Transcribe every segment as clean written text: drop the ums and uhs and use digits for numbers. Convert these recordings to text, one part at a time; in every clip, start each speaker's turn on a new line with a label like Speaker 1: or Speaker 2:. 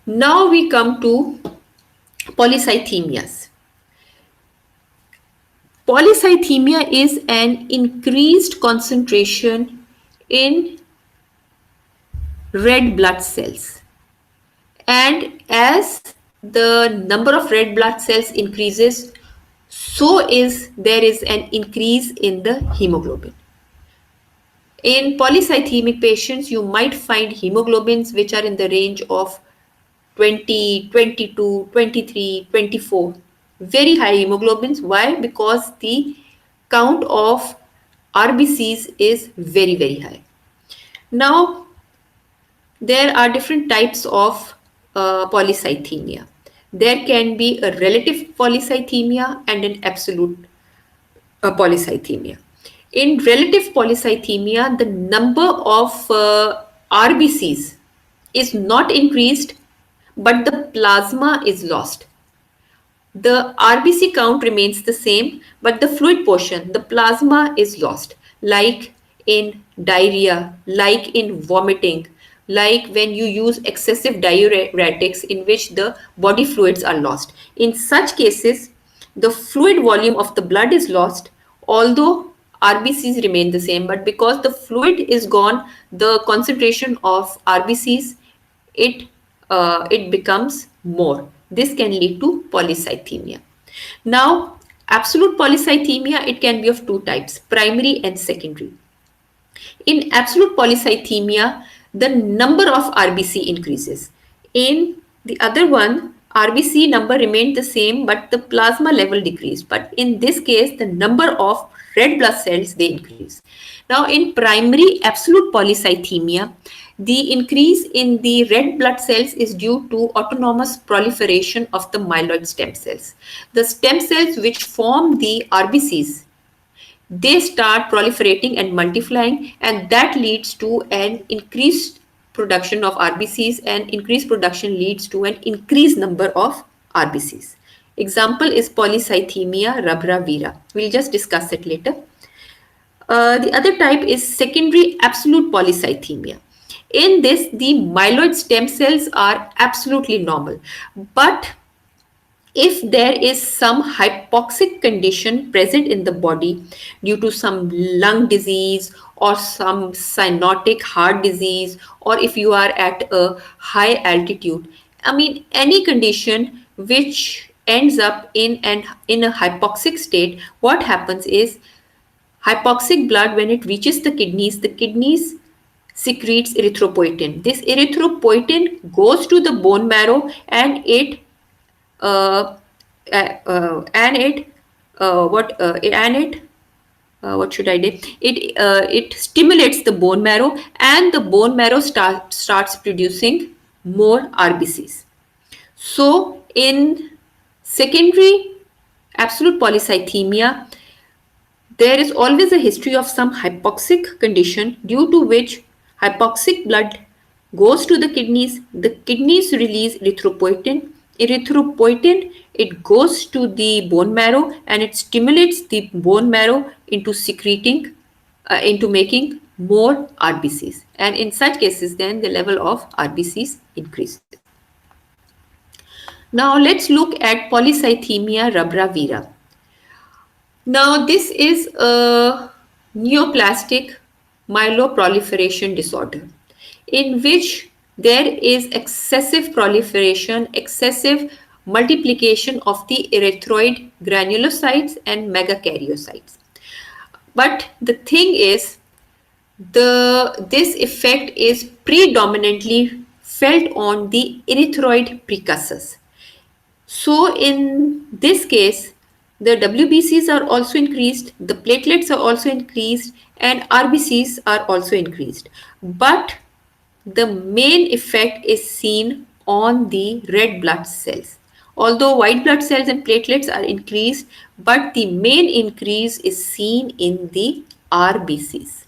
Speaker 1: Now we come to polycythemias. Polycythemia is an increased concentration in red blood cells. And as the number of red blood cells increases, so is there is an increase in the hemoglobin. In polycythemic patients, you might find hemoglobins which are in the range of 20, 22, 23, 24. Very high hemoglobins. Why? Because the count of RBCs is very, very high. Now, there are different types of polycythemia. There can be a relative polycythemia and an absolute polycythemia. In relative polycythemia, the number of RBCs is not increased, but the plasma is lost. The RBC count remains the same, but the fluid portion, the plasma is lost, like in diarrhea, like in vomiting, like when you use excessive diuretics in which the body fluids are lost. In such cases, the fluid volume of the blood is lost, although RBCs remain the same, but because the fluid is gone, the concentration of RBCs it it becomes more. This can lead to polycythemia. Now, absolute polycythemia, it can be of two types, primary and secondary. In absolute polycythemia, the number of RBC increases. In the other one, RBC number remained the same, but the plasma level decreased. But in this case, the number of red blood cells, they increase. Now, in primary absolute polycythemia, the increase in the red blood cells is due to autonomous proliferation of the myeloid stem cells. The stem cells which form the RBCs, they start proliferating and multiplying, and that leads to an increased production of RBCs, and increased production leads to an increased number of RBCs. Example is polycythemia rubra vera. We'll just discuss it later. The other type is secondary absolute polycythemia. In this, the myeloid stem cells are absolutely normal, but if there is some hypoxic condition present in the body due to some lung disease or some cyanotic heart disease, or if you are at a high altitude, I mean any condition which ends up in a hypoxic state, what happens is hypoxic blood, when it reaches the kidneys secretes erythropoietin. This erythropoietin goes to the bone marrow, and it uh, and it what should I do? It stimulates the bone marrow, and the bone marrow starts producing more RBCs. So in secondary absolute polycythemia, there is always a history of some hypoxic condition due to which hypoxic blood goes to the kidneys release erythropoietin. Erythropoietin, it goes to the bone marrow, and it stimulates the bone marrow into secreting, into making more RBCs. And in such cases, then the level of RBCs increases. Now let's look at polycythemia rubra vera. Now, this is a neoplastic myeloproliferation disorder in which there is excessive proliferation, excessive multiplication of the erythroid granulocytes and megakaryocytes. But the thing is, this effect is predominantly felt on the erythroid precursors. So in this case, the WBCs are also increased, the platelets are also increased, and RBCs are also increased. But the main effect is seen on the red blood cells. Although white blood cells and platelets are increased, but the main increase is seen in the RBCs.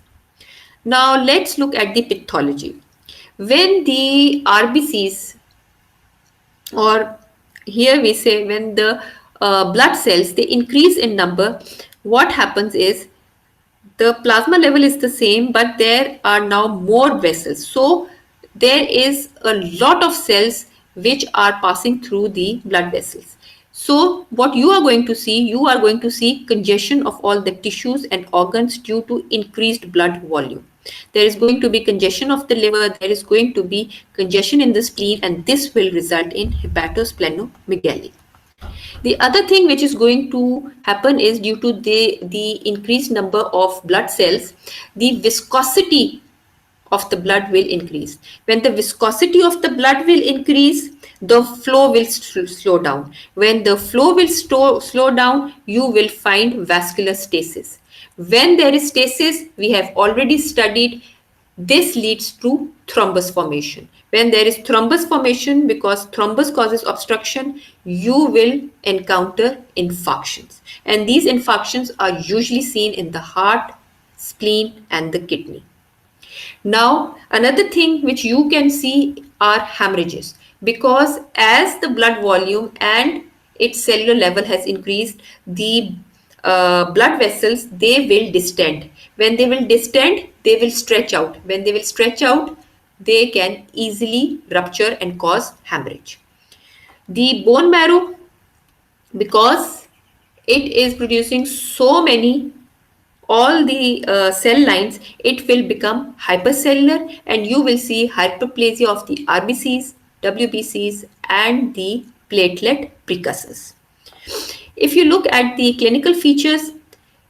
Speaker 1: Now let's look at the pathology. When the RBCs, or here we say when the blood cells, they increase in number, what happens is the plasma level is the same, but there are now more vessels. So there is a lot of cells which are passing through the blood vessels. So what you are going to see, you are going to see congestion of all the tissues and organs due to increased blood volume. There is going to be congestion of the liver, there is going to be congestion in the spleen, and this will result in hepatosplenomegaly. The other thing which is going to happen is due to the increased number of blood cells, the viscosity of the blood will increase. When the viscosity of the blood will increase, the flow will slow down. When the flow will slow down, you will find vascular stasis. When there is stasis, we have already studied, this leads to thrombus formation. When there is thrombus formation, because thrombus causes obstruction, you will encounter infarctions. And these infarctions are usually seen in the heart, spleen, and the kidney. Now, another thing which you can see are hemorrhages, because as the blood volume and its cellular level has increased, the blood vessels, they will distend. When they will distend, they will stretch out. When they will stretch out, they can easily rupture and cause hemorrhage. The bone marrow, because it is producing so many all the cell lines, it will become hypercellular, and you will see hyperplasia of the RBCs, WBCs, and the platelet precursors. If you look at the clinical features,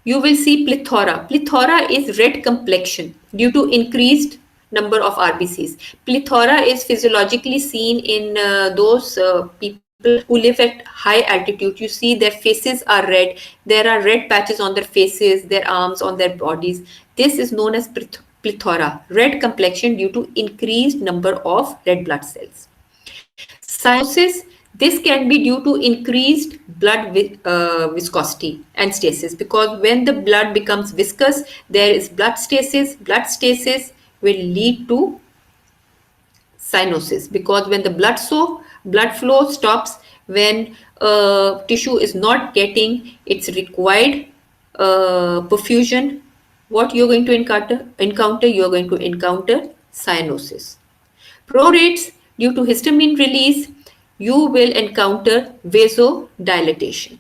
Speaker 1: you will see plethora. Plethora is red complexion due to increased number of RBCs. Plethora is physiologically seen in those people who live at high altitude. You see their faces are red. There are red patches on their faces, their arms, on their bodies. This is known as plethora, red complexion due to increased number of red blood cells. Cyanosis, this can be due to increased blood viscosity and stasis, because when the blood becomes viscous, there is blood stasis. Blood stasis will lead to cyanosis, because when the blood flow stops, when tissue is not getting its required perfusion, what you're going to encounter, you're going to encounter cyanosis. Prorates, due to histamine release, you will encounter vasodilatation.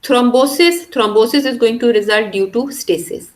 Speaker 1: Thrombosis is going to result due to stasis.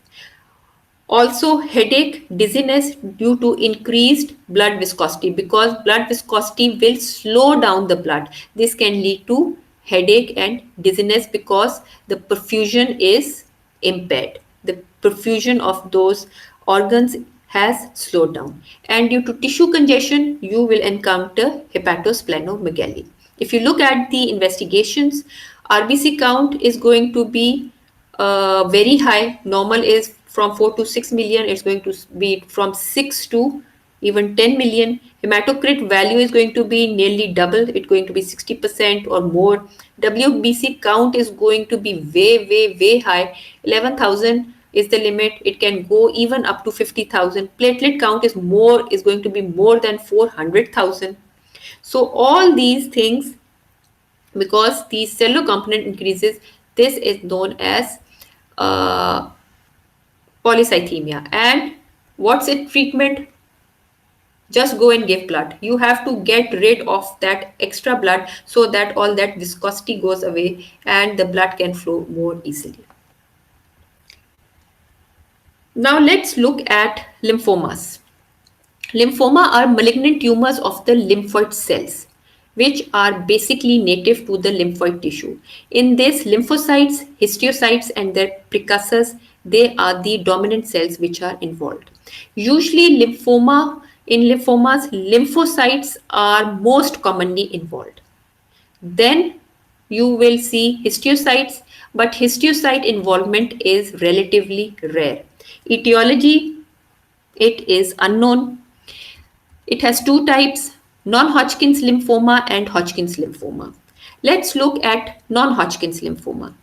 Speaker 1: Also headache, dizziness due to increased blood viscosity, because blood viscosity will slow down the blood. This can lead to headache and dizziness because the perfusion is impaired. The perfusion of those organs has slowed down. And due to tissue congestion, you will encounter hepatosplenomegaly. If you look at the investigations, RBC count is going to be very high. Normal is from 4 to 6 million. It's going to be from 6 to even 10 million. Hematocrit value is going to be nearly double. It's going to be 60% or more. WBC count is going to be way high. 11,000 is the limit. It can go even up to 50,000. Platelet count is going to be more than 400,000. So all these things, because the cellular component increases, this is known as polycythemia. And what's its treatment? Just go and give blood. You have to get rid of that extra blood so that all that viscosity goes away and the blood can flow more easily. Now let's look at lymphomas. Lymphoma are malignant tumors of the lymphoid cells, which are basically native to the lymphoid tissue. In this, lymphocytes, histiocytes, and their precursors, they are the dominant cells which are involved. Usually in lymphomas, lymphocytes are most commonly involved. Then you will see histiocytes, but histiocyte involvement is relatively rare. Etiology, it is unknown. It has two types, non-Hodgkin's lymphoma and Hodgkin's lymphoma. Let's look at non-Hodgkin's lymphoma.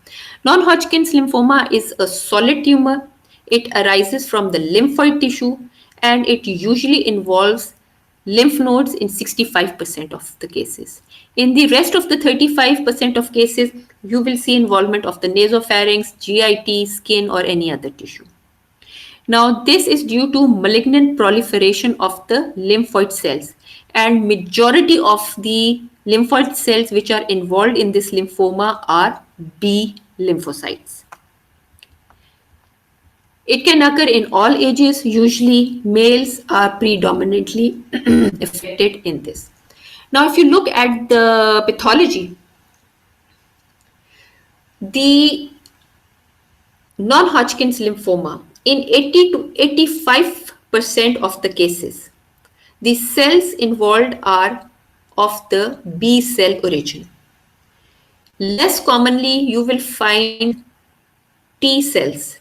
Speaker 1: Non-Hodgkin's lymphoma is a solid tumor. It arises from the lymphoid tissue and it usually involves lymph nodes in 65% of the cases. In the rest of the 35% of cases, you will see involvement of the nasopharynx, GIT, skin, or any other tissue. Now, this is due to malignant proliferation of the lymphoid cells, and majority of the lymphoid cells which are involved in this lymphoma are B lymphocytes. It can occur in all ages. Usually males are predominantly affected in this. Now if you look at the pathology, the non-Hodgkin's lymphoma, in 80 to 85% of the cases, the cells involved are of the B cell origin. Less commonly, you will find T cells,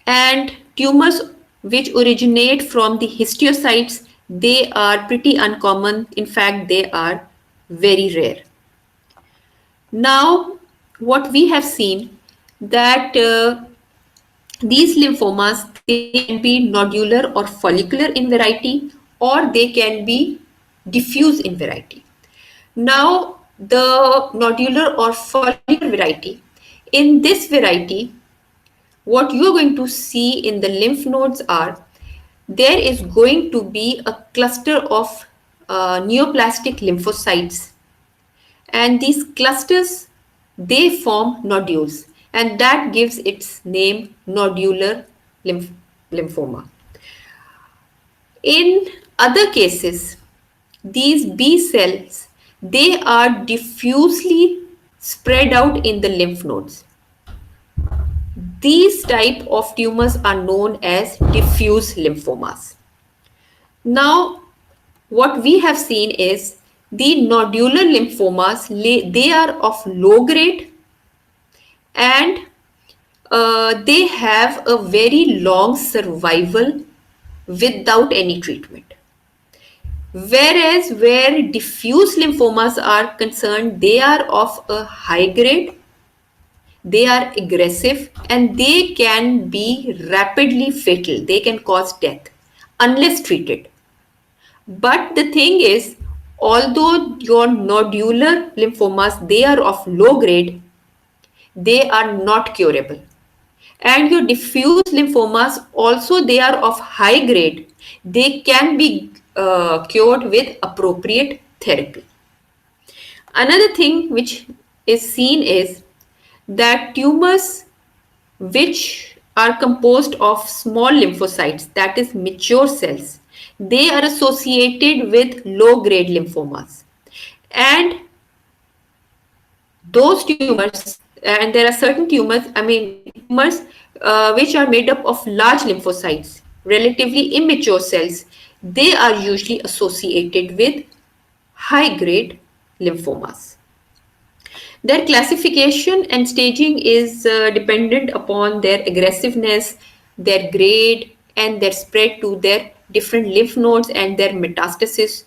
Speaker 1: and tumors which originate from the histiocytes, they are pretty uncommon. In fact, they are very rare. Now, what we have seen that these lymphomas, they can be nodular or follicular in variety, or they can be diffuse in variety. Now, the nodular or follicular variety, in this variety, what you are going to see in the lymph nodes are, there is going to be a cluster of neoplastic lymphocytes, and these clusters, they form nodules, and that gives its name nodular lymphoma. In other cases, these B cells, they are diffusely spread out in the lymph nodes. These type of tumors are known as diffuse lymphomas. Now, what we have seen is the nodular lymphomas, they are of low grade, and they have a very long survival without any treatment. Whereas where diffuse lymphomas are concerned, they are of a high grade, they are aggressive, and they can be rapidly fatal. They can cause death unless treated. But the thing is, although your nodular lymphomas, they are of low grade, they are not curable. And your diffuse lymphomas, also they are of high grade, they can be cured with appropriate therapy. Another thing which is seen is that tumors which are composed of small lymphocytes, that is mature cells, they are associated with low grade lymphomas. And those tumors, and there are certain tumors, tumors which are made up of large lymphocytes, relatively immature cells, they are usually associated with high grade lymphomas. Their classification and staging is dependent upon their aggressiveness, their grade, and their spread to their different lymph nodes and their metastasis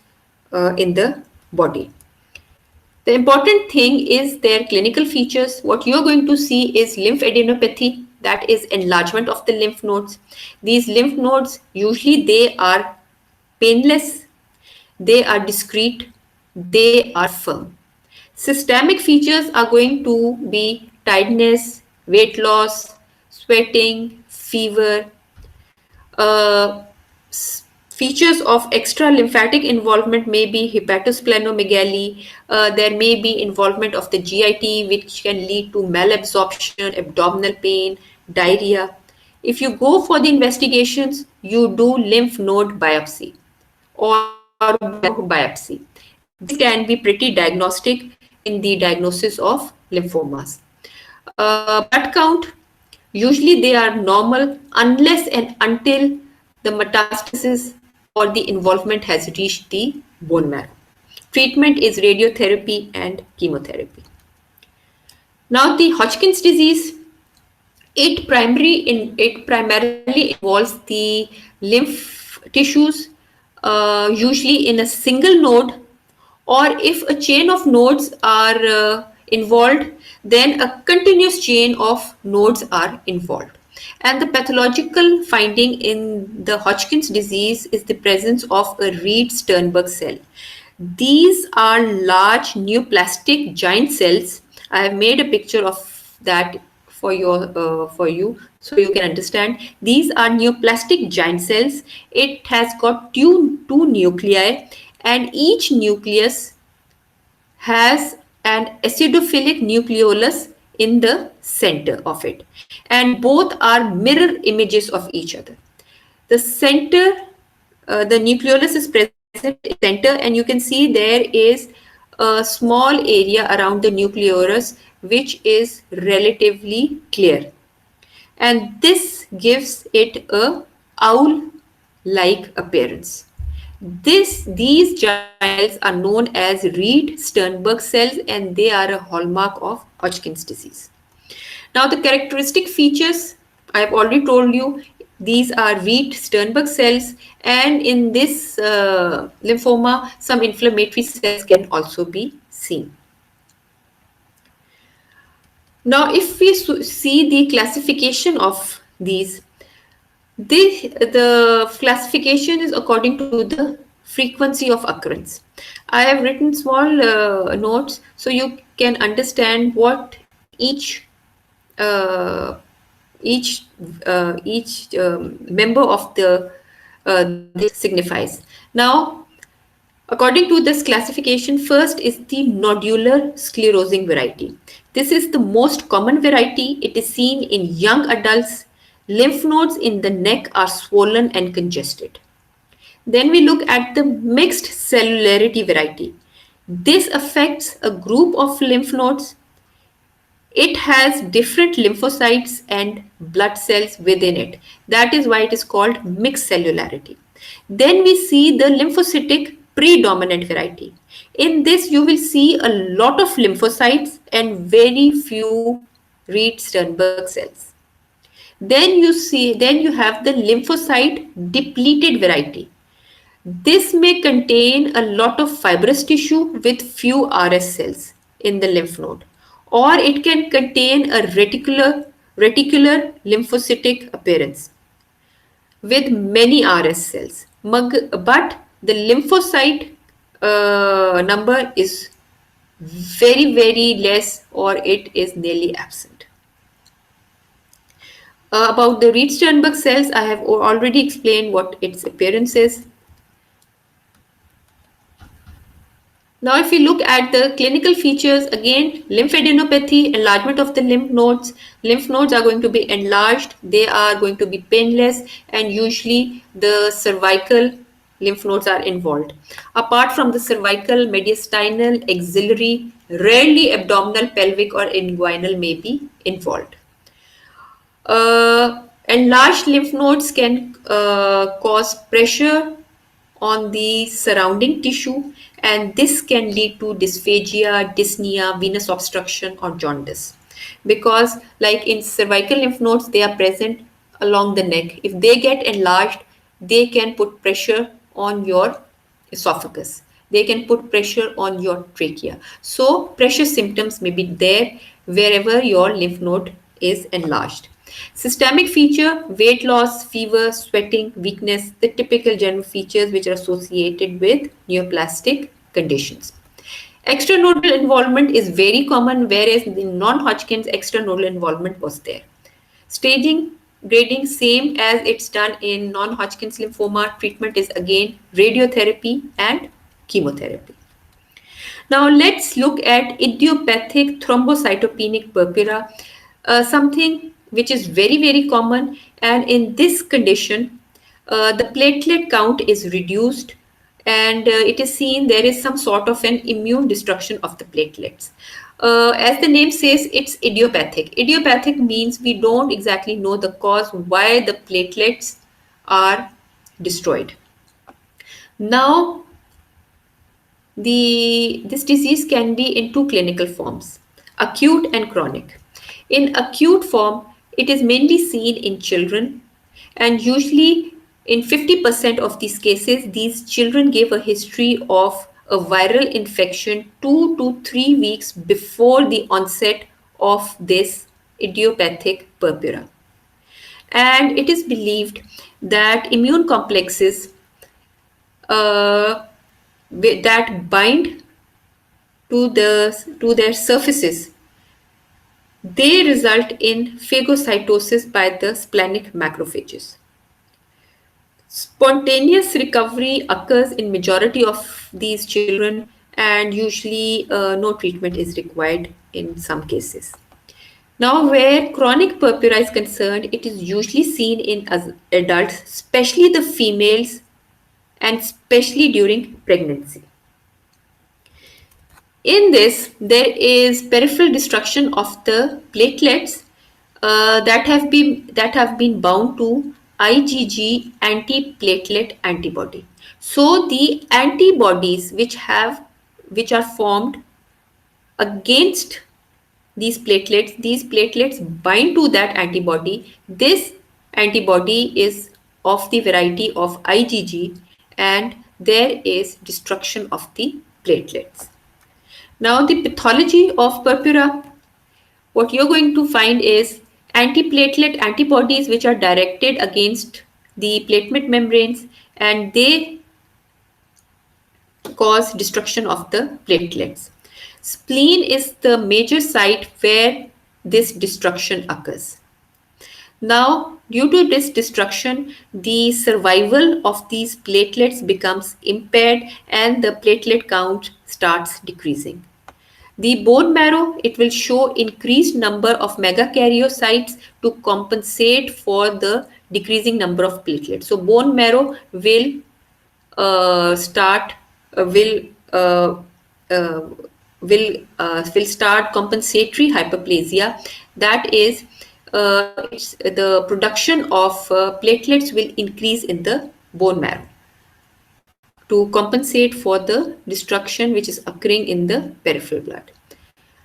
Speaker 1: in the body. The important thing is their clinical features. What you're going to see is lymphadenopathy, that is enlargement of the lymph nodes. These lymph nodes, usually they are painless, they are discrete, they are firm. Systemic features are going to be tiredness, weight loss, sweating, fever. Uh, Features of extra lymphatic involvement may be hepatosplenomegaly. There may be involvement of the GIT, which can lead to malabsorption, abdominal pain, diarrhea. If you go for the investigations, you do lymph node biopsy or biopsy. This can be pretty diagnostic in the diagnosis of lymphomas. Blood count, usually they are normal unless and until the metastasis or the involvement has reached the bone marrow. Treatment is radiotherapy and chemotherapy. Now the Hodgkin's disease, it primarily involves the lymph tissues, usually in a single node, or if a chain of nodes are involved, then a continuous chain of nodes are involved. And the pathological finding in the Hodgkin's disease is the presence of a Reed-Sternberg cell. These are large neoplastic giant cells. I have made a picture of that for you so you can understand. These are neoplastic giant cells. It has got two nuclei, and each nucleus has an acidophilic nucleolus in the center of it, and both are mirror images of each other. The center, the nucleolus is present in the center, and you can see there is a small area around the nucleolus which is relatively clear, and this gives it a owl-like appearance. These giant cells are known as Reed-Sternberg cells, and they are a hallmark of Hodgkin's disease. Now, the characteristic features I have already told you. These are Reed-Sternberg cells, and in this lymphoma, some inflammatory cells can also be seen. Now, if we see the classification of these, the classification is according to the frequency of occurrence. I have written small notes so you can understand what uh, each member of the this signifies. Now, according to this classification, first is the nodular sclerosing variety. This is the most common variety. It is seen in young adults. Lymph nodes in the neck are swollen and congested. Then we look at the mixed cellularity variety. This affects a group of lymph nodes. It has different lymphocytes and blood cells within it. That is why it is called mixed cellularity. Then we see the lymphocytic predominant variety. In this, you will see a lot of lymphocytes and very few Reed-Sternberg cells. Then you have the lymphocyte depleted variety. This may contain a lot of fibrous tissue with few RS cells in the lymph node, or it can contain a reticular lymphocytic appearance with many RS cells. But the lymphocyte number is very less, or it is nearly absent. About the Reed-Sternberg cells, I have already explained what its appearance is. Now, if we look at the clinical features, again, lymphadenopathy, enlargement of the lymph nodes. Lymph nodes are going to be enlarged, they are going to be painless, and usually the cervical lymph nodes are involved. Apart from the cervical, mediastinal, axillary, rarely abdominal, pelvic, or inguinal may be involved. Enlarged lymph nodes can cause pressure on the surrounding tissue, and this can lead to dysphagia, dyspnea, venous obstruction, or jaundice. Because, like in cervical lymph nodes, they are present along the neck. If they get enlarged, they can put pressure on your esophagus. They can put pressure on your trachea. So, pressure symptoms may be there wherever your lymph node is enlarged. Systemic feature: weight loss, fever, sweating, weakness, the typical general features which are associated with neoplastic conditions. Extranodal involvement is very common, whereas the non-Hodgkin's extranodal involvement was there. Staging, grading, same as it's done in non-Hodgkin's lymphoma. Treatment is again radiotherapy and chemotherapy. Now let's look at idiopathic thrombocytopenic purpura, something which is very common, and in this condition the platelet count is reduced, and it is seen there is some sort of an immune destruction of the platelets. As the name says, it's idiopathic. Idiopathic means we don't exactly know the cause why the platelets are destroyed. Now, this disease can be in two clinical forms, acute and chronic. In acute form, it is mainly seen in children, and usually in 50% of these cases, these children give a history of a viral infection 2 to 3 weeks before the onset of this idiopathic purpura. And it is believed that immune complexes that bind to their surfaces, they result in phagocytosis by the splenic macrophages. Spontaneous recovery occurs in majority of these children, and usually no treatment is required in some cases. Now, where chronic purpura is concerned, it is usually seen in adults, especially the females, and especially during pregnancy. In this, there is peripheral destruction of the platelets that have been bound to IgG antiplatelet antibody. So the antibodies which are formed against these platelets bind to that antibody. This antibody is of the variety of IgG, and there is destruction of the platelets. Now, the pathology of purpura, what you're going to find is antiplatelet antibodies which are directed against the platelet membranes, and they cause destruction of the platelets. Spleen is the major site where this destruction occurs. Now, due to this destruction, the survival of these platelets becomes impaired and the platelet count starts decreasing. The bone marrow, it will show increased number of megakaryocytes to compensate for the decreasing number of platelets. So bone marrow start will uh, will start compensatory hyperplasia. That is, it's the production of platelets will increase in the bone marrow to compensate for the destruction which is occurring in the peripheral blood.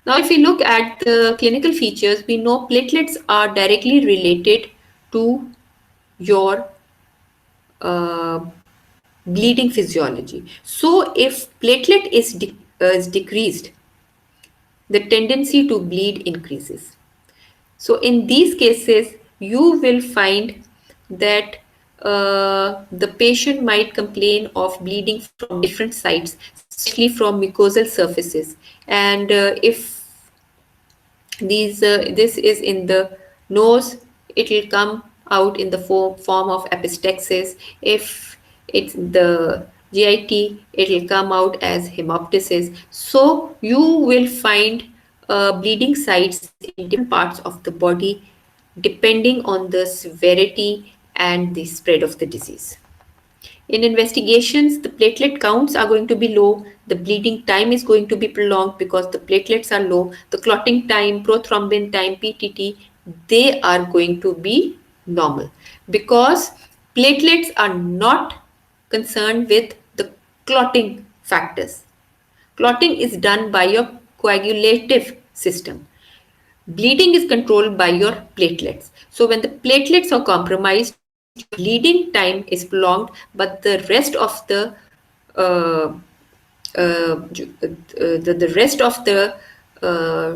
Speaker 1: Now, if we look at the clinical features, we know platelets are directly related to your uh, bleeding physiology. So, if platelet is decreased, the tendency to bleed increases. So, in these cases, you will find that the patient might complain of bleeding from different sites, especially from mucosal surfaces. And if this is in the nose, it will come out in the form of epistaxis. If it's the GIT, it will come out as hemoptysis. So you will find bleeding sites in different parts of the body depending on the severity and the spread of the disease. In investigations, the platelet counts are going to be low, the bleeding time is going to be prolonged because the platelets are low, the clotting time, prothrombin time, PTT, they are going to be normal because platelets are not concerned with the clotting factors. Clotting is done by your coagulative system. Bleeding is controlled by your platelets. So when the platelets are compromised, your bleeding time is prolonged, but the rest of uh, the rest of uh,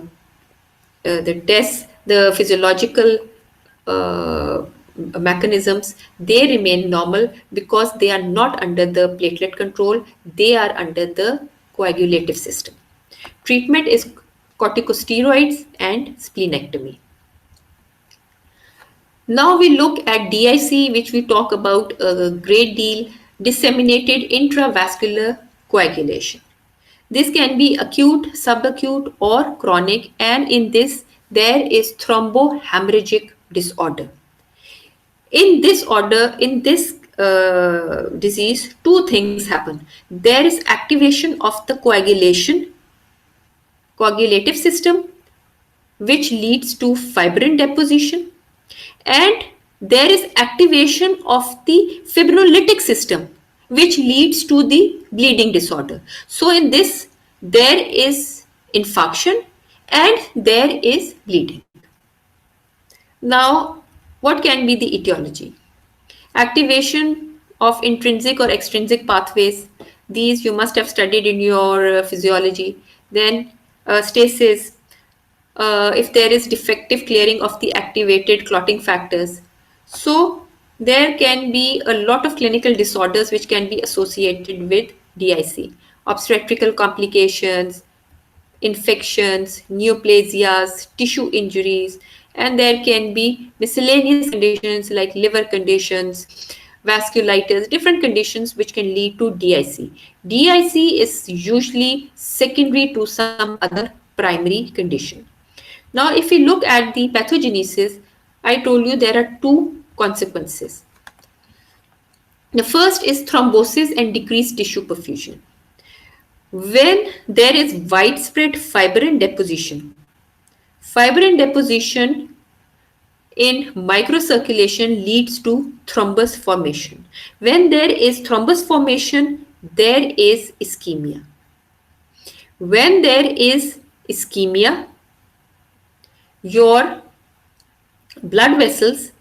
Speaker 1: the tests, the physiological uh, mechanisms, they remain normal because they are not under the platelet control, they are under the coagulative system. Treatment is corticosteroids and splenectomy. Now we look at DIC, which we talk about a great deal, disseminated intravascular coagulation. This can be acute, subacute, or chronic, and in this, there is thrombohemorrhagic disorder. In this disease, two things happen. There is activation of the coagulative system, which leads to fibrin deposition, and there is activation of the fibrinolytic system which leads to the bleeding disorder. So in this there is infarction and there is bleeding. Now, what can be the etiology? Activation of intrinsic or extrinsic pathways, these you must have studied in your physiology. Then stasis, if there is defective clearing of the activated clotting factors. So there can be a lot of clinical disorders which can be associated with DIC. Obstetrical complications, infections, neoplasias, tissue injuries, and there can be miscellaneous conditions like liver conditions, vasculitis, different conditions which can lead to DIC. DIC is usually secondary to some other primary condition. Now, if we look at the pathogenesis, I told you there are two consequences. The first is thrombosis and decreased tissue perfusion. When there is widespread fibrin deposition, fibrin deposition in microcirculation leads to thrombus formation. When there is thrombus formation, there is ischemia. When there is ischemia, your blood vessels,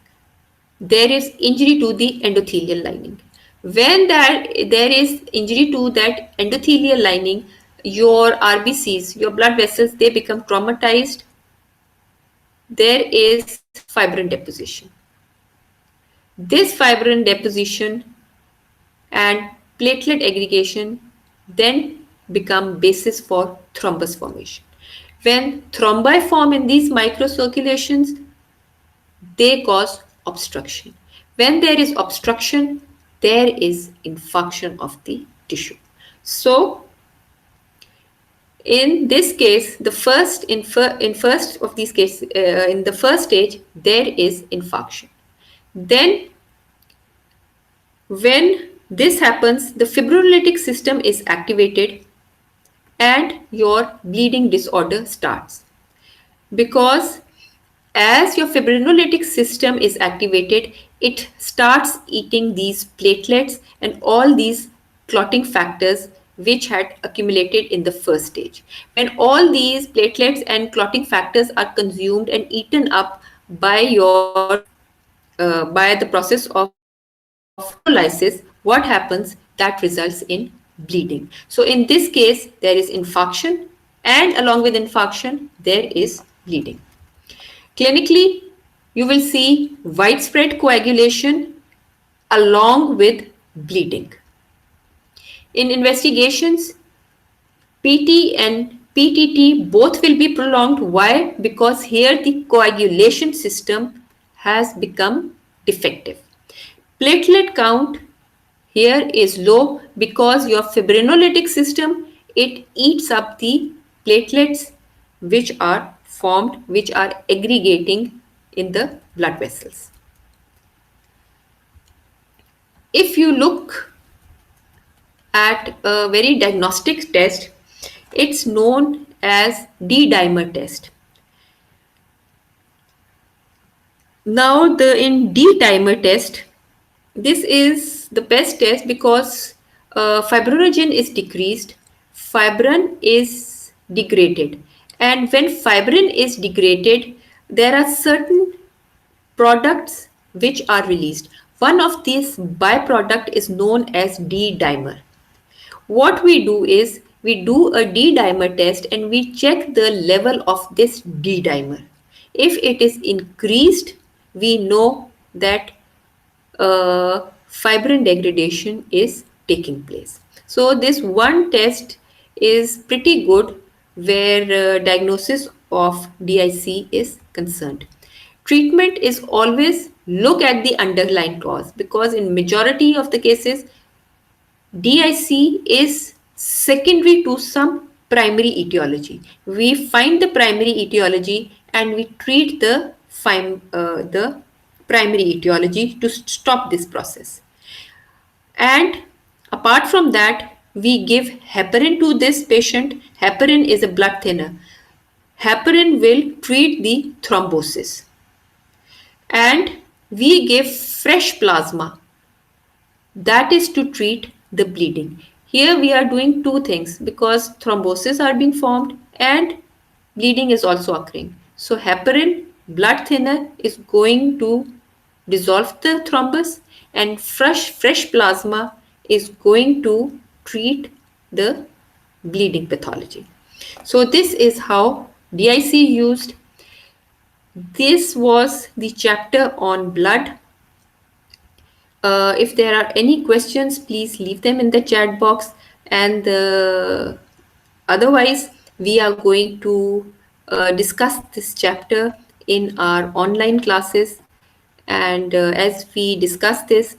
Speaker 1: there is injury to the endothelial lining. When there is injury to that endothelial lining, your RBCs, your blood vessels, they become traumatized. There is fibrin deposition. This fibrin deposition and platelet aggregation then become basis for thrombus formation. When thrombi form in these microcirculations, they cause obstruction. When there is obstruction, there is infarction of the tissue. So, in this case, the first in first of these cases, in the first stage, there is infarction. Then, when this happens, the fibrinolytic system is activated and your bleeding disorder starts. Because as your fibrinolytic system is activated, it starts eating these platelets and all these clotting factors which had accumulated in the first stage. When all these platelets and clotting factors are consumed and eaten up by by the process of hydrolysis, what happens? That results in bleeding. So in this case, there is infarction, and along with infarction, there is bleeding. Clinically, you will see widespread coagulation along with bleeding. In investigations, PT and PTT both will be prolonged. Why? Because here the coagulation system has become defective. Platelet count here is low because your fibrinolytic system, it eats up the platelets which are formed, which are aggregating in the blood vessels. If you look at a very diagnostic test, it's known as D-dimer test. Now in D-dimer test, this is the best test because fibrinogen is decreased, fibrin is degraded, and when fibrin is degraded, there are certain products which are released. One of these byproduct is known as D-dimer. What we do is we do a D-dimer test and we check the level of this D-dimer. If it is increased, we know that fibrin degradation is taking place. So this one test is pretty good where diagnosis of DIC is concerned. Treatment is always look at the underlying cause because in majority of the cases DIC is secondary to some primary etiology. We find the primary etiology and we treat the primary etiology to stop this process. And apart from that, we give heparin to this patient. Heparin is a blood thinner. Heparin will treat the thrombosis. And we give fresh plasma. That is to treat the bleeding. Here we are doing two things because thrombosis are being formed and bleeding is also occurring. So heparin, blood thinner, is going to dissolve the thrombus and fresh plasma is going to treat the bleeding pathology. So this is how DIC used. This was the chapter on blood. If there are any questions, please leave them in the chat box, and otherwise we are going to discuss this chapter in our online classes. And as we discuss this,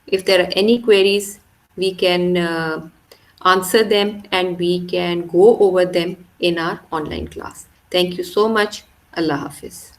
Speaker 1: If there are any queries, we can answer them and we can go over them in our online class. Thank you so much. Allah Hafiz.